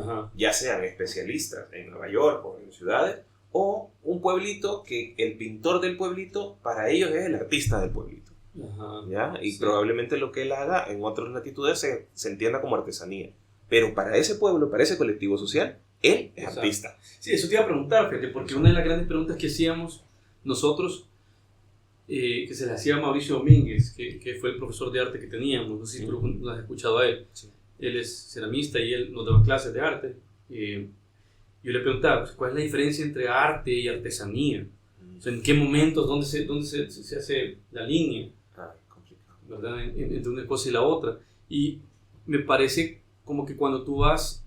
Ajá. ya sean especialistas en Nueva York o en ciudades, o un pueblito que el pintor del pueblito para ellos es el artista del pueblito. Ajá. ¿Ya? Y Sí. probablemente lo que él haga en otras latitudes se entienda como artesanía. Pero para ese pueblo, para ese colectivo social, él es Exacto. artista. Sí, eso te iba a preguntar, fíjate, porque una de las grandes preguntas que hacíamos nosotros, que se le hacía a Mauricio Domínguez, que fue el profesor de arte que teníamos, no sé si tú lo has escuchado a él. Sí. Él es ceramista y él nos daba clases de arte. Yo le preguntaba, pues, ¿cuál es la diferencia entre arte y artesanía? O sea, ¿en qué momentos, dónde se hace la línea? Complicado. ¿Verdad? Entre una cosa y la otra. Y me parece como que cuando tú vas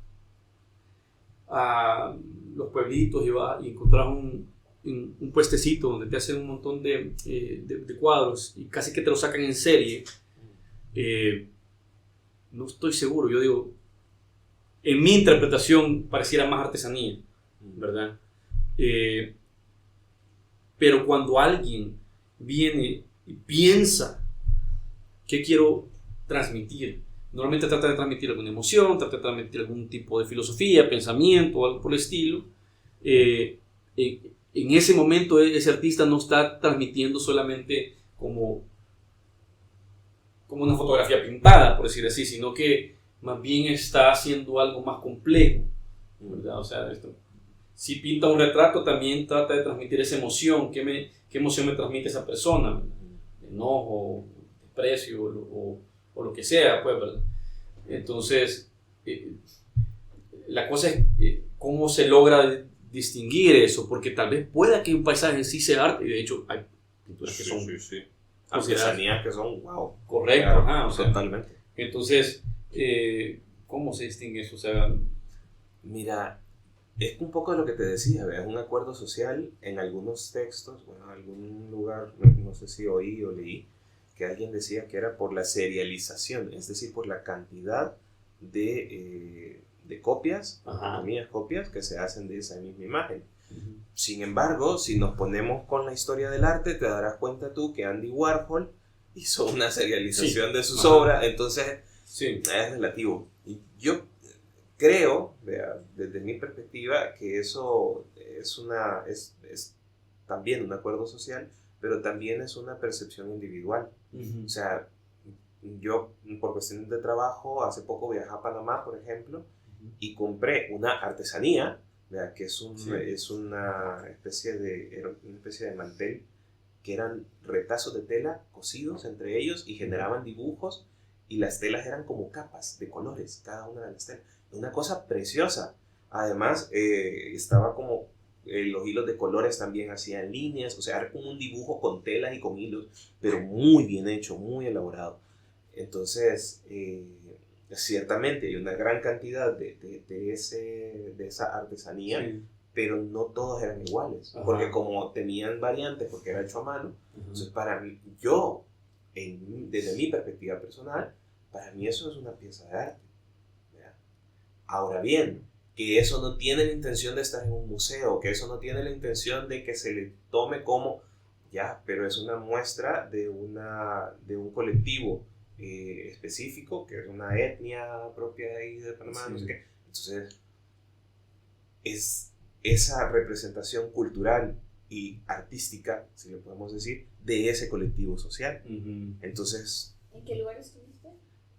a los pueblitos y encontrás un puestecito donde te hacen un montón de cuadros y casi que te lo sacan en serie, no estoy seguro, yo digo, en mi interpretación pareciera más artesanía, ¿verdad? Pero cuando alguien viene y piensa qué quiero transmitir, normalmente trata de transmitir alguna emoción, trata de transmitir algún tipo de filosofía, pensamiento, algo por el estilo. En ese momento ese artista no está transmitiendo solamente como una fotografía pintada, por decir así, sino que más bien está haciendo algo más complejo, ¿verdad? O sea, si pinta un retrato también trata de transmitir esa emoción. ¿Qué emoción me transmite esa persona? Enojo, desprecio o lo que sea, pues, ¿verdad? Entonces, la cosa es cómo se logra distinguir eso, porque tal vez pueda que un paisaje sí sea arte, y de hecho hay pinturas que son artesanías que son wow. Correcto, Claro, ajá, o sea, totalmente. Entonces, ¿cómo se distingue eso? O sea, Mira, es un poco de lo que te decía, es un acuerdo social en algunos textos, bueno, en algún lugar, no sé si oí o leí, que alguien decía que era por la serialización, es decir, por la cantidad de copias, copias que se hacen de esa misma imagen. Sin embargo, si nos ponemos con la historia del arte, te darás cuenta tú que Andy Warhol hizo una serialización de sus obras, entonces es relativo. Y yo creo, desde mi perspectiva, que eso es también un acuerdo social, pero también es una percepción individual. O sea, yo por cuestiones de trabajo hace poco viajé a Panamá, por ejemplo, y compré una artesanía, ¿verdad? Que es una especie de mantel, que eran retazos de tela cosidos entre ellos y generaban dibujos, y las telas eran como capas de colores, cada una de las telas. Una cosa preciosa. Además, estaba como los hilos de colores también hacían líneas, o sea, era como un dibujo con telas y con hilos, pero muy bien hecho, muy elaborado. Entonces, ciertamente hay una gran cantidad de esa artesanía, pero no todos eran iguales, porque como tenían variantes, porque era hecho a mano, entonces para mí, desde mi perspectiva personal, para mí eso es una pieza de arte. ¿Verdad? Ahora bien, que eso no tiene la intención de estar en un museo, que eso no tiene la intención de que se le tome como, pero es una muestra de un colectivo específico, que es una etnia propia de ahí de Panamá, no sé qué. Entonces, es esa representación cultural y artística, si le podemos decir, de ese colectivo social. Entonces, ¿en qué lugar estuviste?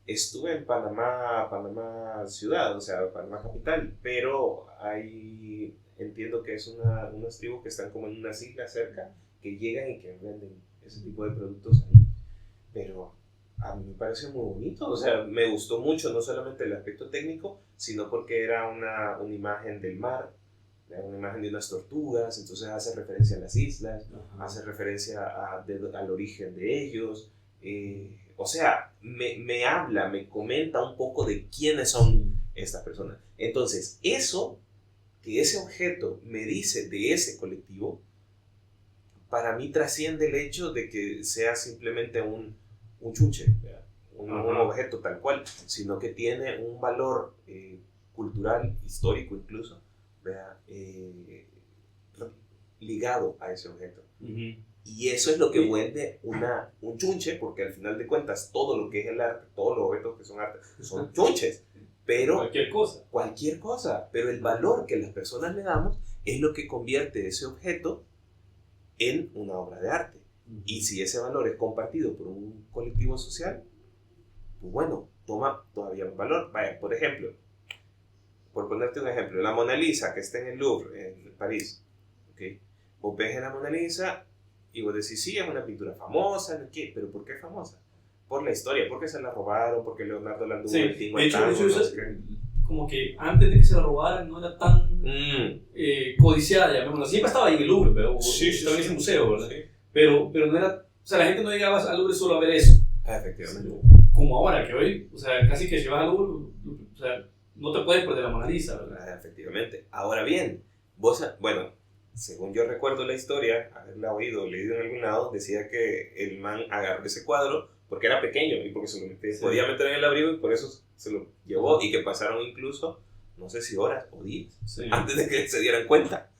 Estuve en Panamá ciudad, o sea, Panamá capital, pero entiendo que es unas tribus que están como en unas islas cerca, que llegan y que venden ese tipo de productos ahí. Pero a mí me pareció muy bonito, o sea, me gustó mucho, no solamente el aspecto técnico, sino porque era una imagen del mar, una imagen de unas tortugas, entonces hace referencia a las islas, hace referencia al origen de ellos, o sea, me comenta un poco de quiénes son estas personas. Entonces, que ese objeto me dice de ese colectivo, para mí trasciende el hecho de que sea simplemente un chunche, un objeto tal cual, sino que tiene un valor cultural, histórico incluso, ligado a ese objeto. Y eso es lo que vuelve un chunche, porque al final de cuentas todo lo que es el arte, todos los objetos que son arte, son chunches. pero cualquier cosa. Pero el valor que las personas le damos es lo que convierte ese objeto en una obra de arte. Y si ese valor es compartido por un colectivo social, pues bueno, toma todavía más valor. Vaya, por ejemplo, por ponerte un ejemplo, la Mona Lisa que está en el Louvre, en París, ¿okay? Vos ves en la Mona Lisa y vos decís, sí, es una pintura famosa, ¿qué? ¿Pero por qué es famosa? Por la historia, porque se la robaron, porque Leonardo la anduvo sí. De hecho, no como que antes de que se la robaran no era tan codiciada, llamémoslo. Siempre estaba ahí en el Louvre, pero estaba en ese museo, ¿verdad? Sí. Pero no era, o sea, la gente no llegaba al Louvre solo a ver eso. Efectivamente. Como ahora, que hoy, o sea, casi que si vas al Louvre, o sea, no te puedes perder la Mona Lisa, ¿verdad? Efectivamente. Ahora bien, vos, bueno, según yo recuerdo la historia, haberla oído o leído en algún lado, decía que el man agarró ese cuadro porque era pequeño y porque se lo podía meter en el abrigo y por eso se lo llevó, y que pasaron incluso, no sé si horas o días, antes de que se dieran cuenta.